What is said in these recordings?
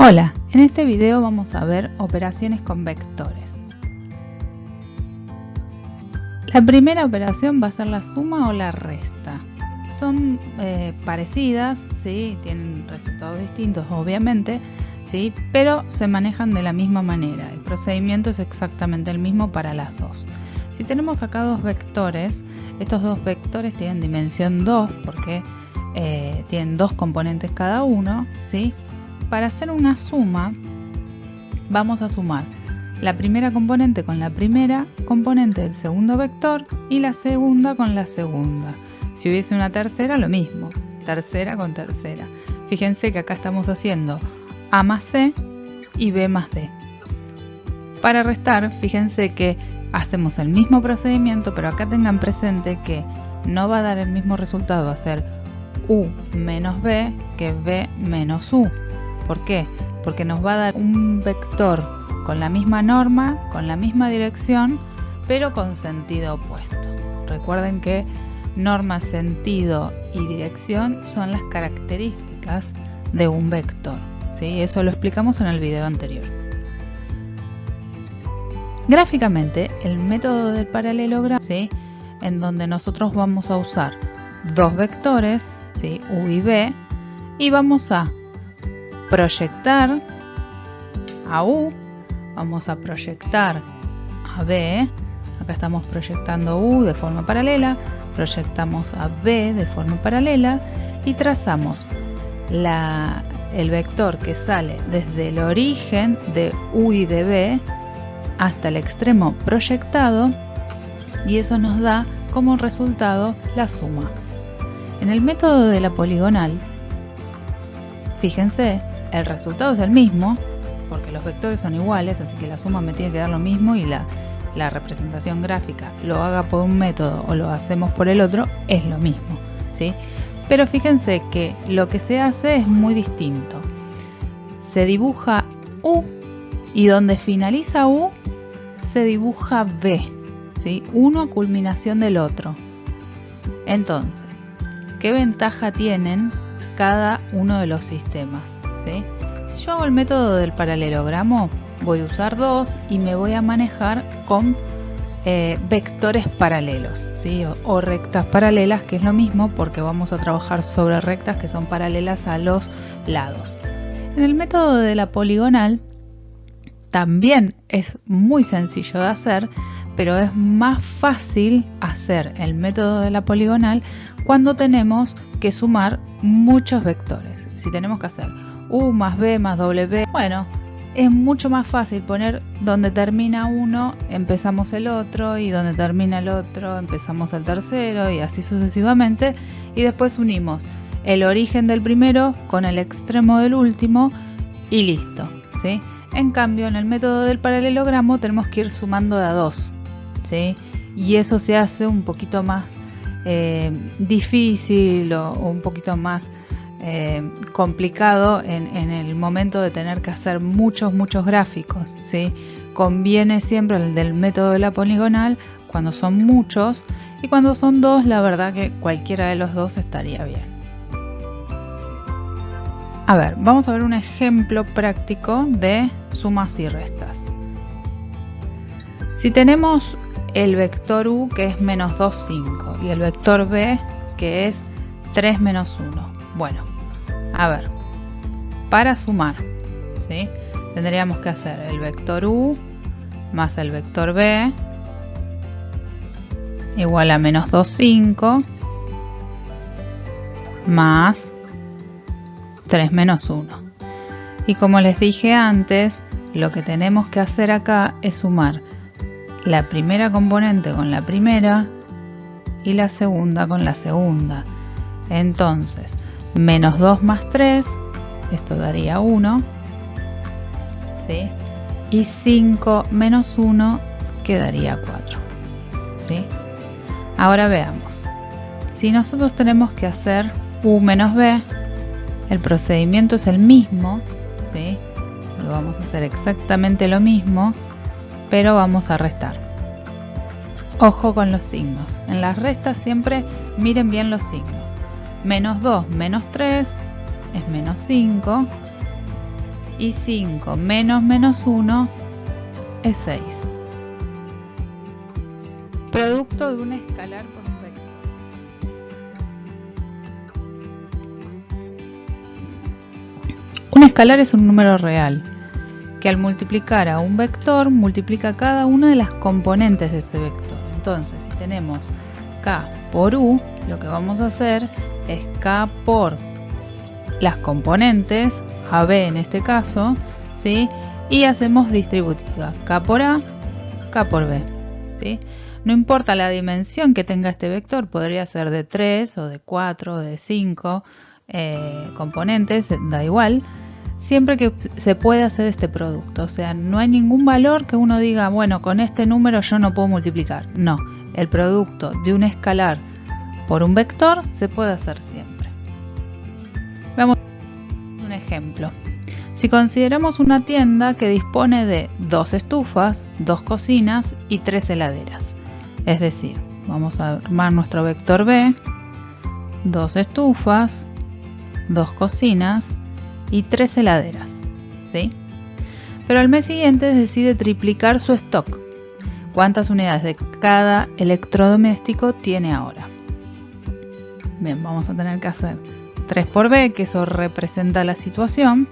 Hola, en este video vamos a ver operaciones con vectores. La primera operación va a ser la suma o la resta. Son parecidas, ¿sí? Tienen resultados distintos obviamente, ¿sí? Pero se manejan de la misma manera. El procedimiento es exactamente el mismo para las dos. Si tenemos acá dos vectores, estos dos vectores tienen dimensión 2 porque tienen dos componentes cada uno, ¿sí? Para hacer una suma, vamos a sumar la primera componente con la primera componente del segundo vector y la segunda con la segunda. Si hubiese una tercera, lo mismo, tercera con tercera. Fíjense que acá estamos haciendo A más C y B más D. Para restar, fíjense que hacemos el mismo procedimiento, pero acá tengan presente que no va a dar el mismo resultado hacer U menos B que B menos U. ¿Por qué? Porque nos va a dar un vector con la misma norma, con la misma dirección, pero con sentido opuesto. Recuerden que norma, sentido y dirección son las características de un vector, ¿sí? Eso lo explicamos en el video anterior. Gráficamente, el método del paralelogramo, ¿sí? En donde nosotros vamos a usar dos vectores, ¿sí? U y B, y vamos a proyectar a U, vamos a proyectar a B, acá estamos proyectando U de forma paralela, proyectamos a B de forma paralela y trazamos el vector que sale desde el origen de U y de B hasta el extremo proyectado, y eso nos da como resultado la suma. En el método de la poligonal, fíjense, el resultado es el mismo porque los vectores son iguales, así que la suma me tiene que dar lo mismo, y la representación gráfica, lo haga por un método o lo hacemos por el otro, es lo mismo, ¿sí? Pero fíjense que lo que se hace es muy distinto. Se dibuja U y donde finaliza U se dibuja B, ¿sí? Uno a culminación del otro. Entonces, ¿qué ventaja tienen cada uno de los sistemas? ¿Sí? Si yo hago el método del paralelogramo, voy a usar dos y me voy a manejar con vectores paralelos, ¿sí? o rectas paralelas, que es lo mismo porque vamos a trabajar sobre rectas que son paralelas a los lados. En el método de la poligonal también es muy sencillo de hacer, pero es más fácil hacer el método de la poligonal cuando tenemos que sumar muchos vectores. Si tenemos que hacer U más B más W, bueno, es mucho más fácil poner donde termina uno, empezamos el otro, y donde termina el otro, empezamos el tercero, y así sucesivamente, y después unimos el origen del primero con el extremo del último y listo, ¿sí? En cambio, en el método del paralelogramo tenemos que ir sumando de a dos, ¿sí? Y eso se hace un poquito más difícil o un poquito más complicado en el momento de tener que hacer muchos gráficos, ¿sí? Conviene siempre el del método de la poligonal cuando son muchos, y cuando son dos, la verdad que cualquiera de los dos estaría bien. A ver, vamos a ver un ejemplo práctico de sumas y restas. Si tenemos el vector U, que es menos 2, 5, y el vector B, que es 3, menos 1. Bueno, a ver, para sumar, ¿sí? Tendríamos que hacer el vector U más el vector B igual a menos 2, 5 más 3 menos 1. Y como les dije antes, lo que tenemos que hacer acá es sumar la primera componente con la primera y la segunda con la segunda. Entonces, menos 2 más 3, esto daría 1, ¿sí? Y 5 menos 1 quedaría 4, ¿sí? Ahora veamos. Si nosotros tenemos que hacer U menos B, el procedimiento es el mismo, ¿sí? Lo vamos a hacer exactamente lo mismo, pero vamos a restar. Ojo con los signos. En las restas siempre miren bien los signos. Menos 2 menos 3 es menos 5. Y 5 menos menos 1 es 6. Producto de un escalar por un vector. Un escalar es un número real que al multiplicar a un vector multiplica cada una de las componentes de ese vector. Entonces, si tenemos k por u, lo que vamos a hacer es k por las componentes, AB en este caso, ¿sí? Y hacemos distributiva, k por a, k por b, ¿sí? No importa la dimensión que tenga este vector, podría ser de 3 o de 4 o de 5 componentes, da igual, siempre que se puede hacer este producto. O sea, no hay ningún valor que uno diga, bueno, con este número yo no puedo multiplicar. No, el producto de un escalar por un vector se puede hacer siempre. Veamos un ejemplo. Si consideramos una tienda que dispone de 2 estufas, 2 cocinas y 3 heladeras. Es decir, vamos a armar nuestro vector B, 2 estufas, 2 cocinas y 3 heladeras, ¿sí? Pero al mes siguiente decide triplicar su stock. ¿Cuántas unidades de cada electrodoméstico tiene ahora? Bien, vamos a tener que hacer 3 por B, que eso representa la situación.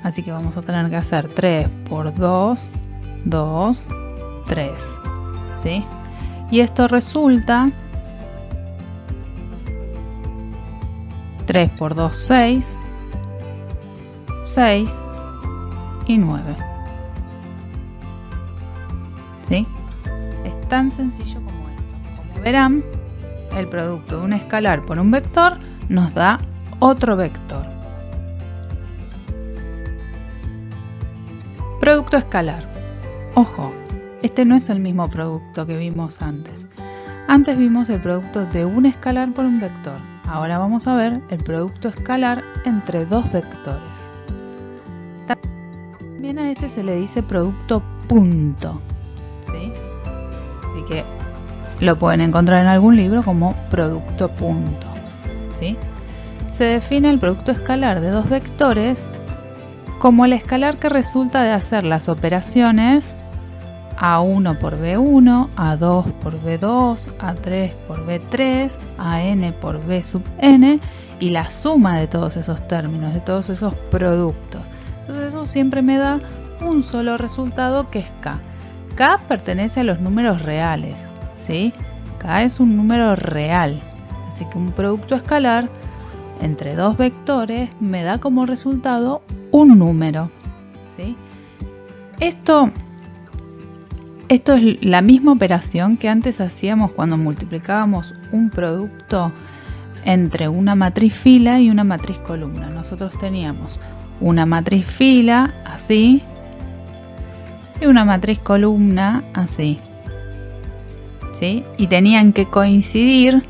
Así que vamos a tener que hacer 3 por 2, 2, 3, ¿sí? Y esto resulta 3 por 2, 6, 6 y 9. ¿Sí? Es tan sencillo como esto. Como verán, el producto de un escalar por un vector nos da otro vector. Producto escalar. Ojo, este no es el mismo producto que vimos antes. Antes vimos el producto de un escalar por un vector. Ahora vamos a ver el producto escalar entre dos vectores. También a este se le dice producto punto, ¿sí? Así que lo pueden encontrar en algún libro como producto punto, ¿sí? Se define el producto escalar de dos vectores como el escalar que resulta de hacer las operaciones A1 por B1, A2 por B2, A3 por B3, AN por B sub n y la suma de todos esos términos, de todos esos productos. Entonces eso siempre me da un solo resultado, que es K. K pertenece a los números reales, ¿sí? K es un número real, así que un producto escalar entre dos vectores me da como resultado un número, ¿sí? Esto es la misma operación que antes hacíamos cuando multiplicábamos un producto entre una matriz fila y una matriz columna. Nosotros teníamos una matriz fila así y una matriz columna así, ¿sí? Y tenían que coincidir,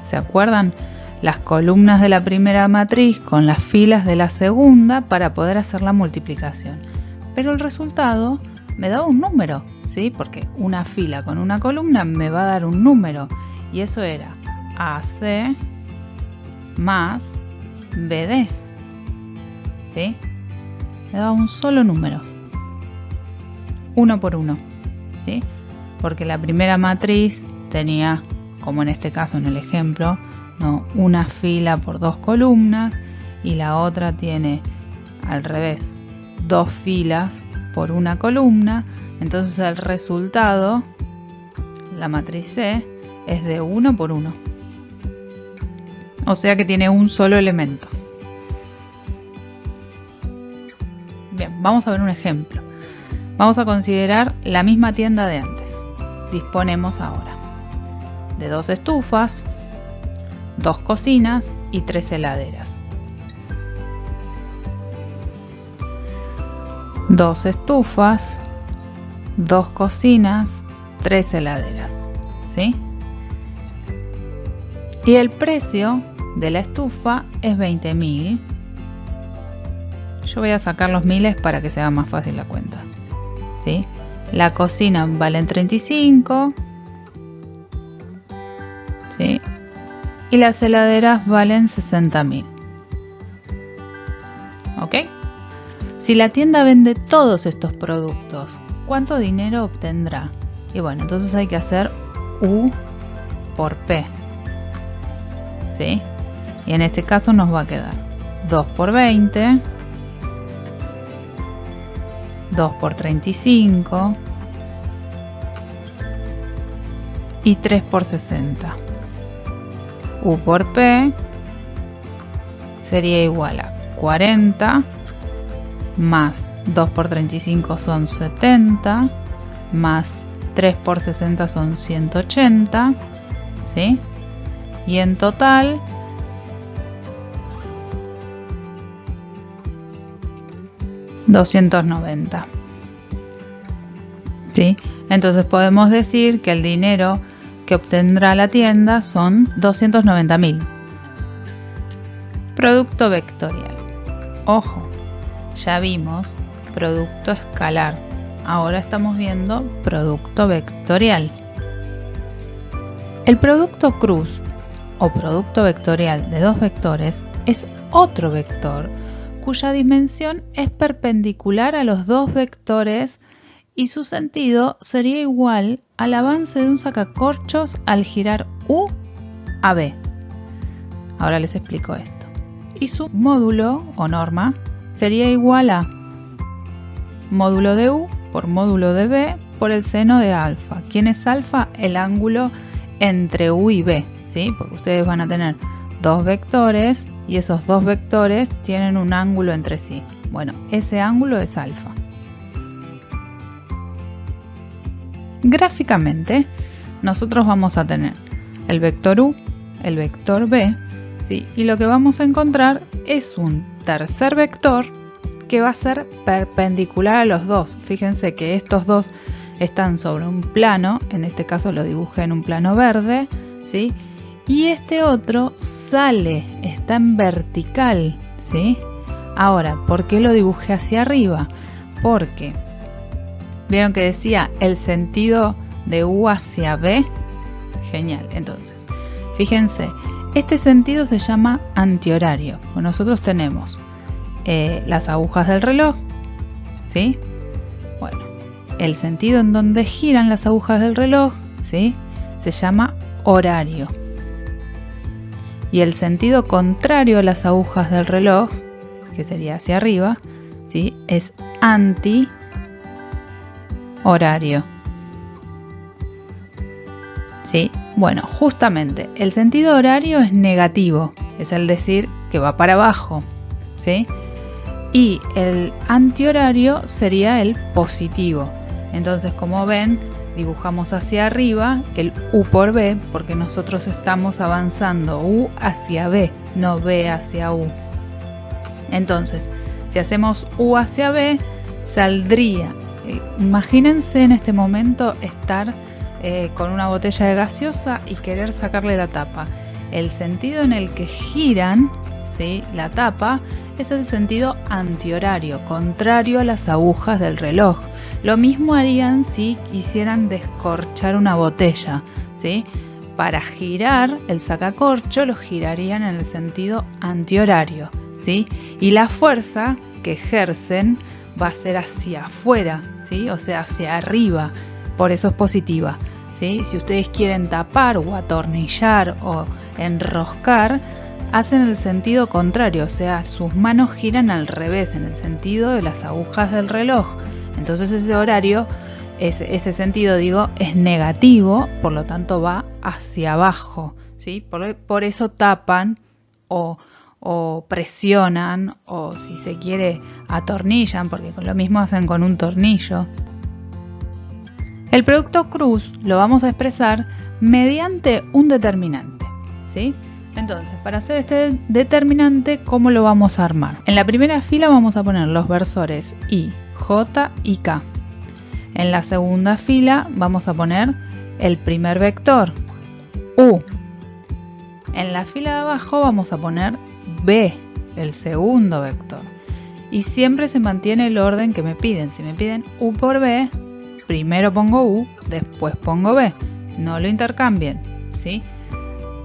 ¿se acuerdan? Las columnas de la primera matriz con las filas de la segunda para poder hacer la multiplicación. Pero el resultado me da un número, ¿sí? Porque una fila con una columna me va a dar un número. Y eso era AC más BD, ¿sí? Me da un solo número. 1 por 1, ¿sí? Porque la primera matriz tenía, como en este caso en el ejemplo, ¿no?, una fila por dos columnas, y la otra tiene al revés, dos filas por una columna. Entonces el resultado, la matriz C, es de 1 por 1. O sea que tiene un solo elemento. Bien, vamos a ver un ejemplo. Vamos a considerar la misma tienda de antes. Disponemos ahora de 2 estufas, 2 cocinas y 3 heladeras. 2 estufas, 2 cocinas, 3 heladeras, ¿sí? Y el precio de la estufa es 20.000. Yo voy a sacar los miles para que sea más fácil la cuenta, ¿sí? La cocina vale 35, ¿sí? Y las heladeras valen 60.000. ¿Ok? Si la tienda vende todos estos productos, ¿cuánto dinero obtendrá? Y bueno, entonces hay que hacer U por P, ¿sí? Y en este caso nos va a quedar 2 por 20, 2 por 35 y 3 por 60. U por P sería igual a 40 más 2 por 35 son 70 más 3 por 60 son 180, ¿sí? Y en total $290, ¿sí? Entonces podemos decir que el dinero que obtendrá la tienda son 290.000. Producto vectorial. Ojo, ya vimos producto escalar. Ahora estamos viendo producto vectorial. El producto cruz o producto vectorial de dos vectores es otro vector cuya dimensión es perpendicular a los dos vectores y su sentido sería igual al avance de un sacacorchos al girar U a B. Ahora les explico esto. Y su módulo o norma sería igual a módulo de U por módulo de B por el seno de alfa. ¿Quién es alfa? El ángulo entre U y B, ¿sí? Porque ustedes van a tener dos vectores y esos dos vectores tienen un ángulo entre sí. Bueno, ese ángulo es alfa. Gráficamente, nosotros vamos a tener el vector U, el vector B, ¿sí? Y lo que vamos a encontrar es un tercer vector que va a ser perpendicular a los dos. Fíjense que estos dos están sobre un plano, en este caso lo dibujé en un plano verde, ¿sí? Y este otro sale, está en vertical, ¿sí? Ahora, ¿por qué lo dibujé hacia arriba? Porque, ¿vieron que decía el sentido de U hacia B? Genial, entonces, fíjense, este sentido se llama antihorario. Nosotros tenemos las agujas del reloj, ¿sí? Bueno, el sentido en donde giran las agujas del reloj, ¿sí? Se llama horario. Y el sentido contrario a las agujas del reloj, que sería hacia arriba, ¿sí? Es anti-horario. ¿Sí? Bueno, justamente el sentido horario es negativo, es el decir que va para abajo, ¿sí? Y el antihorario sería el positivo. Entonces, como ven, dibujamos hacia arriba el U por B porque nosotros estamos avanzando U hacia B, no B hacia U. Entonces, si hacemos U hacia B, saldría, imagínense en este momento estar con una botella de gaseosa y querer sacarle la tapa. El sentido en el que giran, ¿sí?, la tapa es el sentido antihorario, contrario a las agujas del reloj. Lo mismo harían si quisieran descorchar una botella, ¿sí? Para girar el sacacorcho lo girarían en el sentido antihorario, ¿sí? Y la fuerza que ejercen va a ser hacia afuera, ¿sí? O sea, hacia arriba. Por eso es positiva, ¿sí? Si ustedes quieren tapar o atornillar o enroscar, hacen el sentido contrario, o sea, sus manos giran al revés, en el sentido de las agujas del reloj. Entonces ese horario, ese sentido digo, es negativo, por lo tanto va hacia abajo, ¿sí? Por eso tapan o presionan o si se quiere atornillan, porque lo mismo hacen con un tornillo. El producto cruz lo vamos a expresar mediante un determinante, ¿sí? Entonces, para hacer este determinante, ¿cómo lo vamos a armar? En la primera fila vamos a poner los versores I, J y K. En la segunda fila vamos a poner el primer vector, U. En la fila de abajo vamos a poner B, el segundo vector. Y siempre se mantiene el orden que me piden. Si me piden U por B, primero pongo U, después pongo B. No lo intercambien, ¿sí?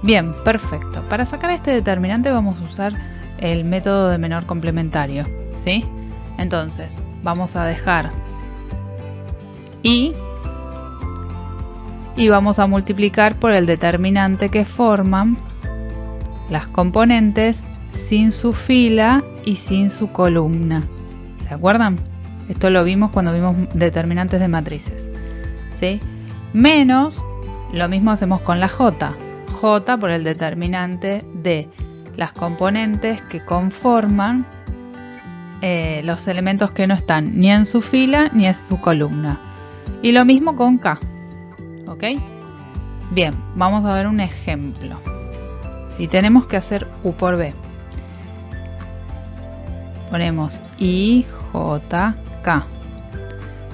Bien, perfecto. Para sacar este determinante vamos a usar el método de menor complementario, ¿sí? Entonces vamos a dejar y vamos a multiplicar por el determinante que forman las componentes sin su fila y sin su columna. ¿Se acuerdan? Esto lo vimos cuando vimos determinantes de matrices, ¿sí? Menos, lo mismo hacemos con la J. J por el determinante de las componentes que conforman los elementos que no están ni en su fila ni en su columna. Y lo mismo con K. ¿Ok? Bien, vamos a ver un ejemplo. Si tenemos que hacer U por B, ponemos I, J, K.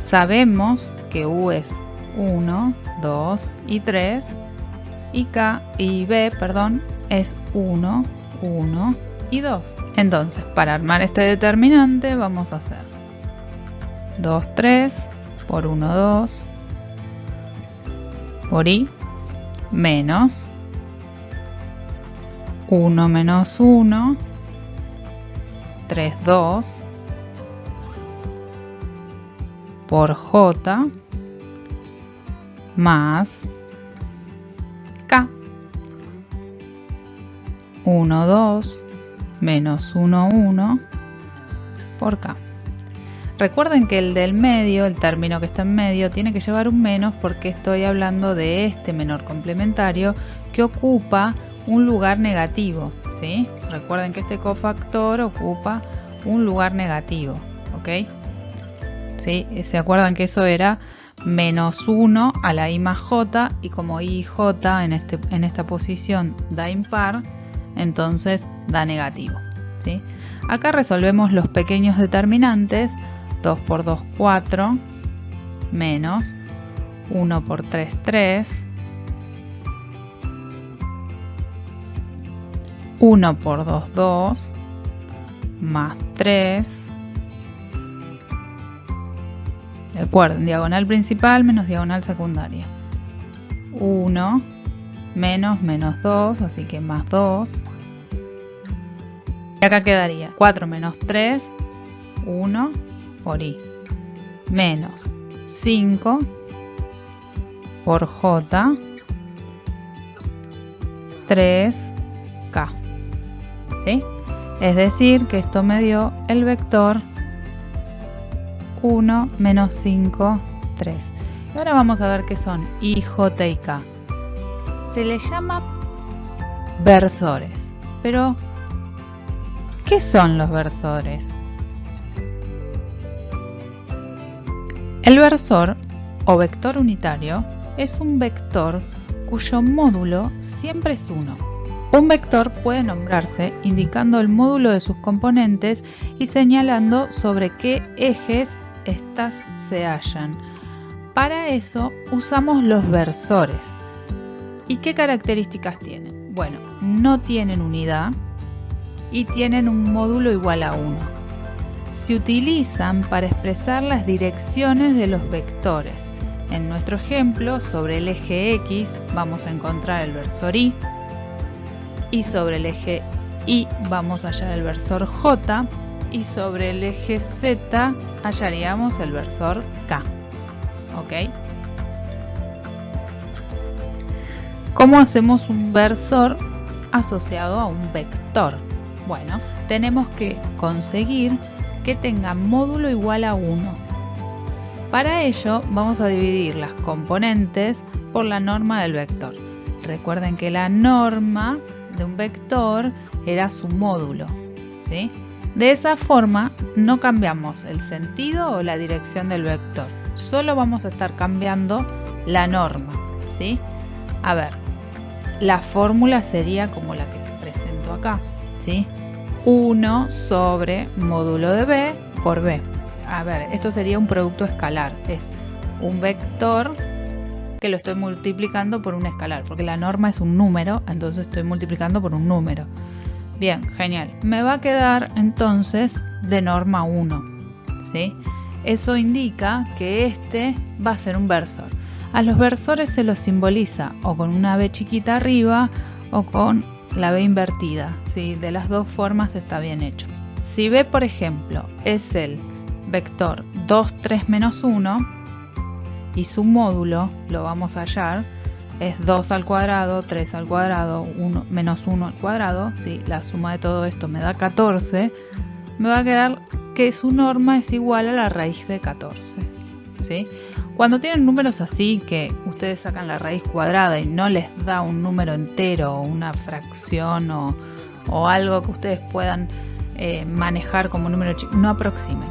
Sabemos que U es 1, 2 y 3 y B, es 1, 1 y 2. Entonces, para armar este determinante vamos a hacer 2, 3 por 1, 2 por I menos 1 menos 1, 3, 2 por J más K. 1, 2 menos 1, 1 por K. Recuerden que el del medio, el término que está en medio, tiene que llevar un menos porque estoy hablando de este menor complementario que ocupa un lugar negativo, ¿sí? Recuerden que este cofactor ocupa un lugar negativo, ¿ok? ¿Sí? ¿Se acuerdan que eso era menos 1 a la I más J? Y como I y J en esta posición da impar, entonces da negativo, ¿sí? Acá resolvemos los pequeños determinantes. 2 por 2, 4, menos 1 por 3, 3, 1 por 2, 2, más 3. Recuerden, diagonal principal menos diagonal secundaria. 1 menos 2, así que más 2. Y acá quedaría 4 menos 3, 1 por I, menos 5 por J, 3K, ¿sí? Es decir, que esto me dio el vector 1 menos 5, 3. Y ahora vamos a ver qué son I, J y K. Se les llama versores, pero ¿qué son los versores? El versor o vector unitario es un vector cuyo módulo siempre es 1. Un vector puede nombrarse indicando el módulo de sus componentes y señalando sobre qué ejes éstas se hallan. Para eso usamos los versores. ¿Y qué características tienen? Bueno, no tienen unidad y tienen un módulo igual a 1. Se utilizan para expresar las direcciones de los vectores. En nuestro ejemplo, sobre el eje X vamos a encontrar el versor Y, y sobre el eje Y vamos a hallar el versor J, y sobre el eje Z hallaríamos el versor K. ¿Ok? ¿Cómo hacemos un versor asociado a un vector? Bueno, tenemos que conseguir que tenga módulo igual a 1. Para ello vamos a dividir las componentes por la norma del vector. Recuerden que la norma de un vector era su módulo, ¿sí? De esa forma no cambiamos el sentido o la dirección del vector, solo vamos a estar cambiando la norma, ¿sí? A ver, la fórmula sería como la que presento acá, ¿sí? 1 sobre módulo de B por B. A ver, esto sería un producto escalar. Es un vector que lo estoy multiplicando por un escalar, porque la norma es un número, entonces estoy multiplicando por un número. Bien, genial. Me va a quedar entonces de norma 1, ¿sí? Eso indica que este va a ser un versor. A los versores se los simboliza o con una B chiquita arriba o con la B invertida, ¿sí? De las dos formas está bien hecho. Si B, por ejemplo, es el vector 2, 3, menos 1 y su módulo, lo vamos a hallar, es 2 al cuadrado, 3 al cuadrado, 1, menos 1 al cuadrado. ¿Sí? La suma de todo esto me da 14. Me va a quedar que su norma es igual a la raíz de 14. ¿Sí? Cuando tienen números así, que ustedes sacan la raíz cuadrada y no les da un número entero o una fracción o algo que ustedes puedan manejar como número chico, no aproximen.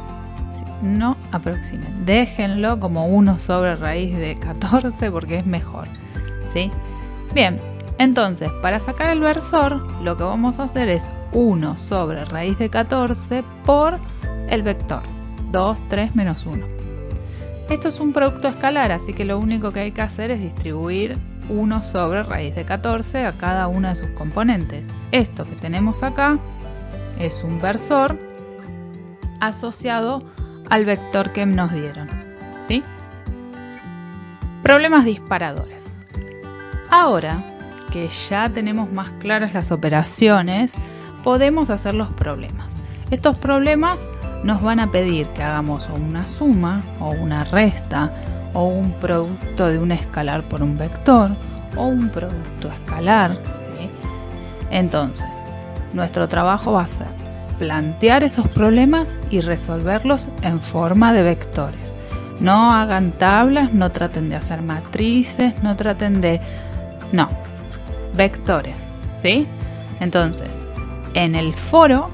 ¿Sí? No aproximen. Déjenlo como 1 sobre raíz de 14 porque es mejor. ¿Sí? Bien, entonces para sacar el versor lo que vamos a hacer es 1 sobre raíz de 14 por el vector 2, 3, menos 1. Esto es un producto escalar, así que lo único que hay que hacer es distribuir 1 sobre raíz de 14 a cada una de sus componentes. Esto que tenemos acá es un versor asociado al vector que nos dieron. ¿Sí? Problemas disparadores. Ahora que ya tenemos más claras las operaciones, podemos hacer los problemas. Estos problemas nos van a pedir que hagamos o una suma, o una resta, o un producto de un escalar por un vector, o un producto escalar. ¿Sí? Entonces, nuestro trabajo va a ser plantear esos problemas y resolverlos en forma de vectores. No hagan tablas, no traten de hacer matrices, no traten de... No, vectores, ¿sí? Entonces, en el foro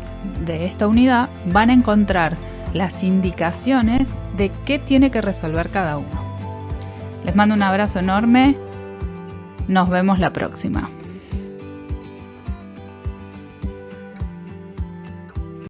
de esta unidad van a encontrar las indicaciones de qué tiene que resolver cada uno. Les mando un abrazo enorme, nos vemos la próxima.